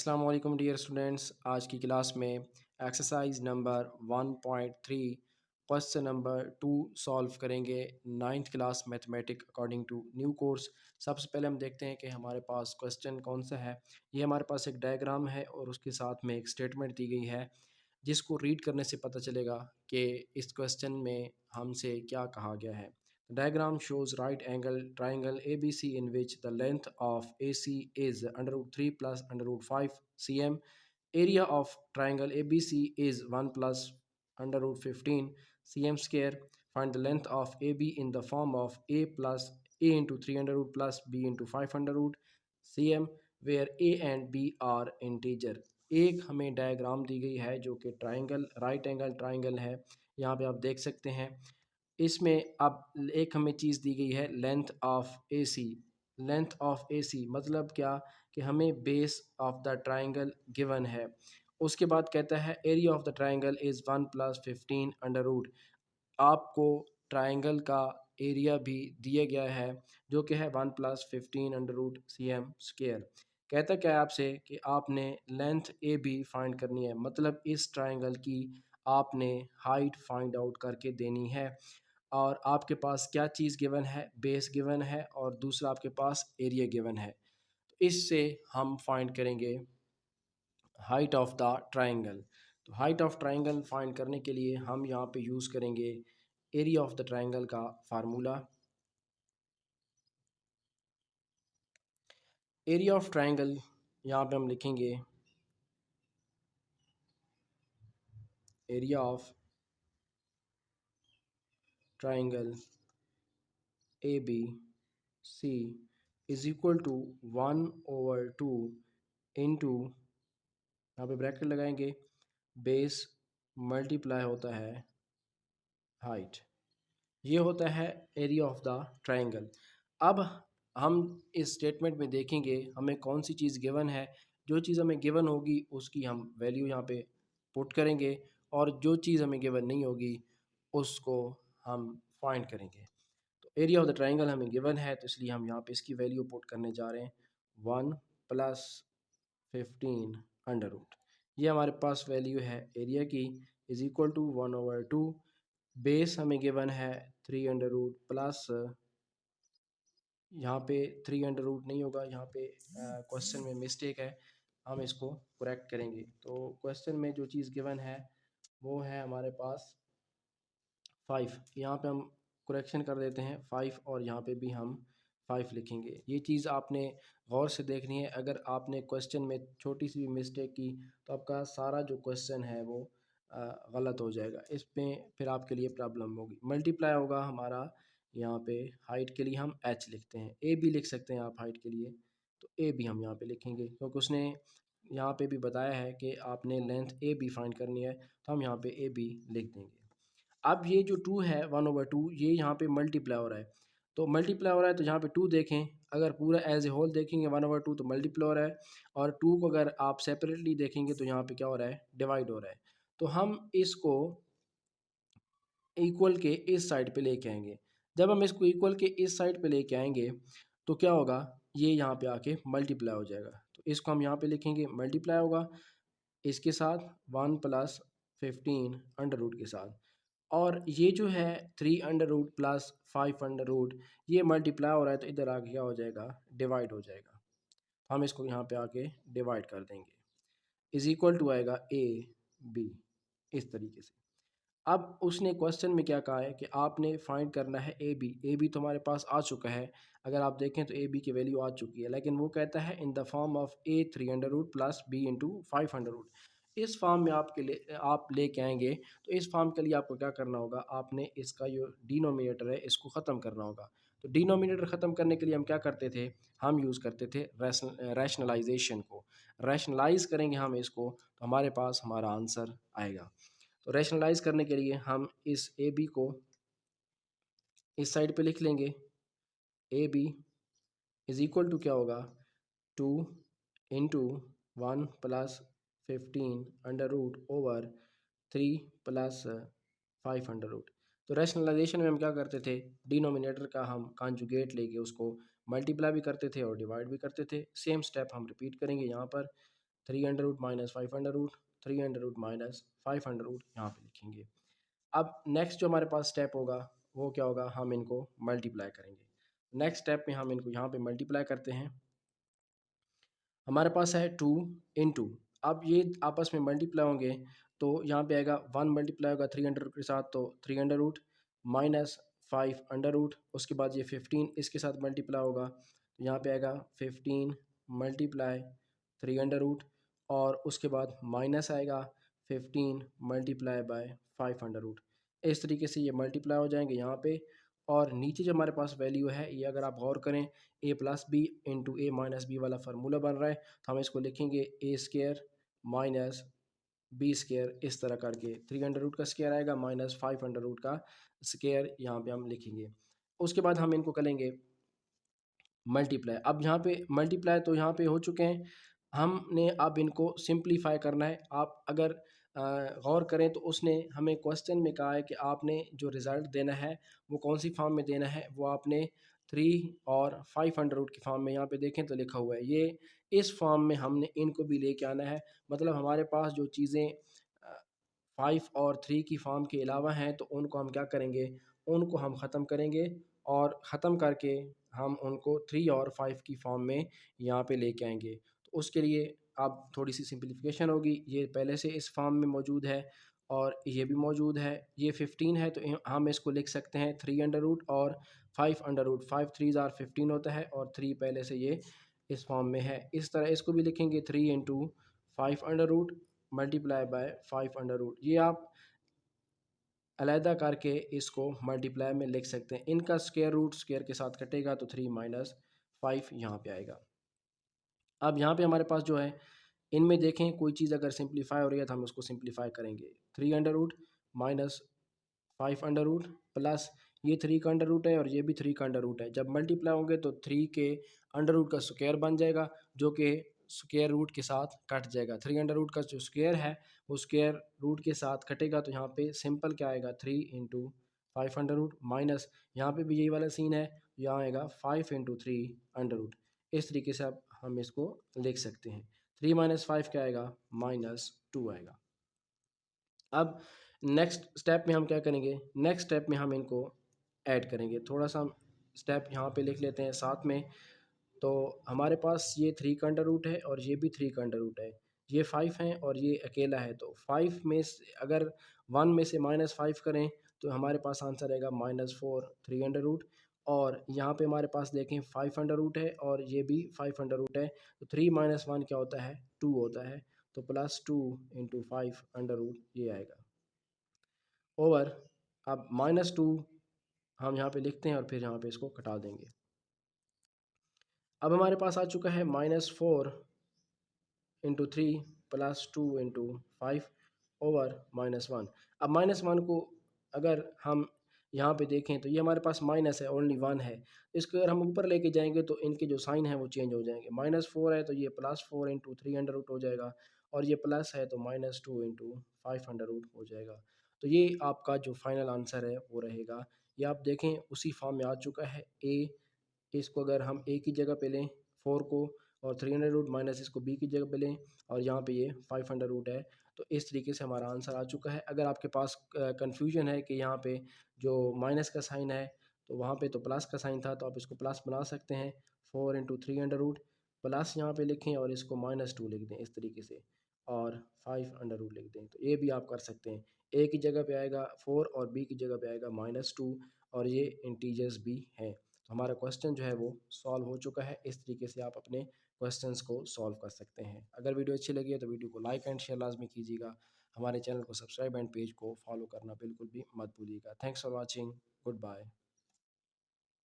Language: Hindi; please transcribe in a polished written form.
अस्सलाम वालेकुम डियर स्टूडेंट्स। आज की क्लास में exercise number 1.3 question number 2 solve करेंगे ninth class mathematic according to new course. सबसे पहले हम देखते हैं कि हमारे पास क्वेश्चन कौन सा है। ये हमारे पास एक डायग्राम है और उसके साथ में एक स्टेटमेंट दी गई है जिसको रीड करने से पता चलेगा कि इस क्वेश्चन में हमसे क्या कहा गया है। Diagram shows right angle triangle ABC in which the length of AC is under root 3 plus under root 5 cm. Area of triangle ABC is 1 plus under root 15 cm square. Find the length of AB in the form of A plus A into 3 under root plus B into 5 under root cm where A and B are integer. एक हमें डायग्राम दी गई है जो कि ट्राइंगल राइट एंगल ट्राइंगल है। यहाँ पे आप देख सकते हैं इसमें अब एक हमें चीज़ दी गई है length of A C. Length of A C मतलब क्या कि हमें base of the triangle given है। उसके बाद कहता है area of the triangle is 1 + 15 under root. आपको ट्राइंगल का एरिया भी दिया गया है जो कि है 1 + 15 under root C M square. कहता क्या है आपसे कि आपने लेंथ ए बी फाइंड करनी है, मतलब इस ट्राइंगल की आपने हाइट फाइंड आउट करके देनी है। और आपके पास क्या चीज़ गिवन है, बेस गिवन है और दूसरा आपके पास एरिया गिवन है। तो इससे हम फाइंड करेंगे हाइट ऑफ द ट्राइंगल। तो हाइट ऑफ ट्राइंगल फाइंड करने के लिए हम यहाँ पे यूज़ करेंगे एरिया ऑफ द ट्राइंगल का फार्मूला। एरिया ऑफ ट्राइंगल यहाँ पे हम लिखेंगे area of triangle A B C is equal to 1/2 into, यहाँ पे ब्रैकेट लगाएंगे, बेस मल्टीप्लाई होता है हाइट। ये होता है एरिया ऑफ द ट्राइंगल। अब हम इस स्टेटमेंट में देखेंगे हमें कौन सी चीज़ गिवन है। जो चीज़ हमें गिवन होगी उसकी हम वैल्यू यहाँ पे पुट करेंगे और जो चीज़ हमें गिवन नहीं होगी उसको हम फाइंड करेंगे। तो एरिया ऑफ द ट्राइंगल हमें गिवन है तो इसलिए हम यहाँ पे इसकी वैल्यू पुट करने जा रहे हैं 1 + 15 अंडर रूट। ये हमारे पास वैल्यू है एरिया की इज इक्वल टू 1/2। बेस हमें गिवन है 3 अंडर रूट प्लस, यहाँ पे 3 अंडर रूट नहीं होगा, यहाँ पे क्वेश्चन में मिस्टेक है, हम इसको करेक्ट करेंगे। तो क्वेश्चन में जो चीज़ गिवन है वो है हमारे पास 5। यहाँ पे हम करेक्शन कर देते हैं 5 और यहाँ पे भी हम 5 लिखेंगे। ये चीज़ आपने गौर से देखनी है। अगर आपने क्वेश्चन में छोटी सी भी मिस्टेक की तो आपका सारा जो क्वेश्चन है वो गलत हो जाएगा। इसमें फिर आपके लिए प्रॉब्लम होगी। मल्टीप्लाई होगा हमारा, यहाँ पे हाइट के लिए हम h लिखते हैं, ए भी लिख सकते हैं आप हाइट के लिए, तो ए भी हम यहाँ पे लिखेंगे क्योंकि उसने यहाँ पे भी बताया है कि आपने लेंथ ए बी फाइंड करनी है, तो हम यहाँ पे ए बी लिख देंगे। अब ये जो 2 है 1/2 ये यहाँ पे मल्टीप्लाई हो रहा है, तो मल्टीप्लाई हो रहा है तो यहाँ पे 2 देखें। अगर पूरा एज ए होल देखेंगे 1/2 तो मल्टीप्लाई हो रहा है, और 2 को अगर आप सेपरेटली देखेंगे तो यहाँ पे क्या हो रहा है, डिवाइड हो रहा है। तो हम इसको इक्वल के इस साइड पे लेके आएंगे। जब हम इसको इक्वल के इस साइड पे लेके आएंगे तो क्या होगा, ये यहाँ पे आके मल्टीप्लाई हो जाएगा। तो इसको हम यहाँ पे लिखेंगे मल्टीप्लाई होगा इसके साथ 1 + 15 अंडर रूट के साथ, और ये जो है 3 under root plus 5 under root ये मल्टीप्लाई हो रहा है तो इधर आके क्या हो जाएगा, डिवाइड हो जाएगा। हम इसको यहाँ पे आके डिवाइड कर देंगे, इज इक्वल टू आएगा ए बी, इस तरीके से। अब उसने क्वेश्चन में क्या कहा है कि आपने फाइंड करना है ए बी। ए बी तो हमारे पास आ चुका है, अगर आप देखें तो ए बी की वैल्यू आ चुकी है, लेकिन वो कहता है in the form of A 3 under root plus B into 5 under root. इस फॉर्म में आपके लिए आप लेके आएंगे, तो इस फॉर्म के लिए आपको क्या करना होगा, आपने इसका जो डिनोमिनेटर है इसको ख़त्म करना होगा। तो डिनोमिनेटर ख़त्म करने के लिए हम क्या करते थे, हम यूज़ करते थे रैशनलाइजेशन को। रैशनलाइज करेंगे हम इसको तो हमारे पास हमारा आंसर आएगा। तो रैशनलाइज करने के लिए हम इस ए बी को इस साइड पे लिख लेंगे। A B is equal to क्या होगा, 2 into 1 + 15 under root over 3 + 5 under root. तो रैशनलाइजेशन में हम क्या करते थे, डिनोमिनेटर का हम कॉन्जुगेट लेके उसको मल्टीप्लाई भी करते थे और डिवाइड भी करते थे। सेम स्टेप हम रिपीट करेंगे यहाँ पर। 300√-500√, 300√-500√, यहाँ पे लिखेंगे। अब नेक्स्ट जो हमारे पास स्टेप होगा वो क्या होगा, हम इनको मल्टीप्लाई करेंगे। नेक्स्ट स्टेप में हम इनको यहाँ पे मल्टीप्लाई करते हैं। हमारे पास है 2 इंटू, अब ये आपस में मल्टीप्लाई होंगे तो यहाँ पे आएगा 1 मल्टीप्लाई होगा 300 के साथ तो 300 माइनस 5 अंडर रूट, उसके बाद ये 15 इसके साथ मल्टीप्लाई होगा तो यहाँ पे आएगा 15 मल्टीप्लाई 300 और उसके बाद माइनस आएगा 15 मल्टीप्लाई बाय 500। इस तरीके से ये मल्टीप्लाई हो जाएंगे यहाँ पे। और नीचे जो हमारे पास वैल्यू है ये अगर आप गौर करें ए प्लस बी इंटू ए माइनस बी वाला फार्मूला बन रहा है तो हम इसको लिखेंगे ए स्केयर माइनस बी स्केयर, इस तरह करके 300 का स्केयर आएगा माइनस 500 का स्केयर यहाँ पे हम लिखेंगे। उसके बाद हम इनको करेंगे मल्टीप्लाई। अब यहाँ पे मल्टीप्लाई तो यहाँ पे हो चुके हैं, हमने अब इनको सिंप्लीफाई करना है। आप अगर गौर करें तो उसने हमें क्वेश्चन में कहा है कि आपने जो रिज़ल्ट देना है वो कौन सी फॉर्म में देना है, वो आपने 3 और 500 की फॉर्म में, यहाँ पे देखें तो लिखा हुआ है ये इस फॉर्म में हमने इनको भी लेके आना है। मतलब हमारे पास जो चीज़ें 5 और 3 की फॉर्म के अलावा हैं तो उनको हम क्या करेंगे, उनको हम ख़त्म करेंगे और ख़त्म करके हम उनको 3 और 5 की फॉर्म में यहाँ पे लेके आएंगे। तो उसके लिए अब थोड़ी सी सिंप्लीफिकेशन होगी। ये पहले से इस फॉर्म में मौजूद है और ये भी मौजूद है। ये 15 है तो हम इसको लिख सकते हैं 300 और 500, 5 3 आर 15 होता है और 3 पहले से ये इस फॉर्म में है। इस तरह इसको भी लिखेंगे 3 इंटू 500 मल्टीप्लाई बाय 500। ये आप अलहदा करके इसको मल्टीप्लाई में लिख सकते हैं। इनका स्क्वायर रूट स्क्वायर के साथ कटेगा तो 3 माइनस 5 यहाँ पे आएगा। अब यहाँ पे हमारे पास जो है इनमें देखें कोई चीज़ अगर सिंप्लीफाई हो रही है तो हम उसको सिंप्लीफाई करेंगे। 300 माइनस 500 प्लस ये 3 का अंडर रूट है और ये भी 3 का अंडर रूट है। जब मल्टीप्लाई होंगे तो 3 के अंडर रूट का स्क्वायर बन जाएगा जो कि स्क्वायर रूट के साथ कट जाएगा। 3 अंडर रूट का जो स्क्वायर है वो स्क्वायर रूट के साथ कटेगा तो यहाँ पे सिंपल क्या आएगा 3 इंटू 500 माइनस यहाँ पे भी यही वाला सीन है, यहाँ आएगा 5 इंटू 3 अंडर रूट। इस तरीके से अब हम इसको लिख सकते हैं। 3 माइनस 5 क्या आएगा, -2 आएगा। अब नेक्स्ट स्टेप में हम क्या करेंगे, नेक्स्ट स्टेप में हम इनको ऐड करेंगे। थोड़ा सा हम स्टेप यहाँ पे लिख लेते हैं साथ में। तो हमारे पास ये 3 का अंडर रूट है और ये भी 3 का अंडर रूट है, ये 5 है और ये अकेला है। तो 5 में से अगर 1 में से -5 करें तो हमारे पास आंसर आएगा -4 3 अंडर रूट। और यहाँ पे हमारे पास देखें 5 अंडर रूट है और ये भी 5 अंडर रूट है तो 3 माइनस 1 क्या होता है, 2 होता है। तो +2 इंटू 5 अंडर रूट ये आएगा ओवर। अब -2 हम यहाँ पे लिखते हैं और फिर यहाँ पे इसको कटा देंगे। अब हमारे पास आ चुका है -4 इंटू 3 +2 इंटू 5 ओवर -1। अब -1 को अगर हम यहाँ पे देखें तो ये हमारे पास माइनस है, ओनली 1 है। इसको अगर हम ऊपर लेके जाएंगे तो इनके जो साइन है वो चेंज हो जाएंगे। -4 है तो ये +4 इंटू 3 अंडर रूट हो जाएगा और ये प्लस है तो -2 इंटू 5 अंडर रूट हो जाएगा। तो ये आपका जो फाइनल आंसर है वो रहेगा। ये आप देखें उसी फॉर्म में आ चुका है। ए इसको अगर हम ए की जगह पे लें 4 को और 300 रूट माइनस इसको बी की जगह पे लें और यहाँ पे ये 500 रूट है। तो इस तरीके से हमारा आंसर आ चुका है। अगर आपके पास कन्फ्यूजन है कि यहाँ पे जो माइनस का साइन है तो वहाँ पे तो प्लस का साइन था तो आप इसको प्लस बना सकते हैं। 4 इंटू 300 रूट प्लस यहाँ पे लिखें और इसको -2 लिख दें इस तरीके से और 5 अंडर रूट लिख दें। तो ये भी आप कर सकते हैं। ए की जगह पे आएगा 4 और बी की जगह पे आएगा -2 और ये इंटीजर्स भी हैं। तो हमारा क्वेश्चन जो है वो सॉल्व हो चुका है। इस तरीके से आप अपने क्वेश्चंस को सॉल्व कर सकते हैं। अगर वीडियो अच्छी लगी है तो वीडियो को लाइक एंड शेयर लाजमी कीजिएगा। हमारे चैनल को सब्सक्राइब एंड पेज को फॉलो करना बिल्कुल भी मत भूलिएगा। Thanks for watching, good bye.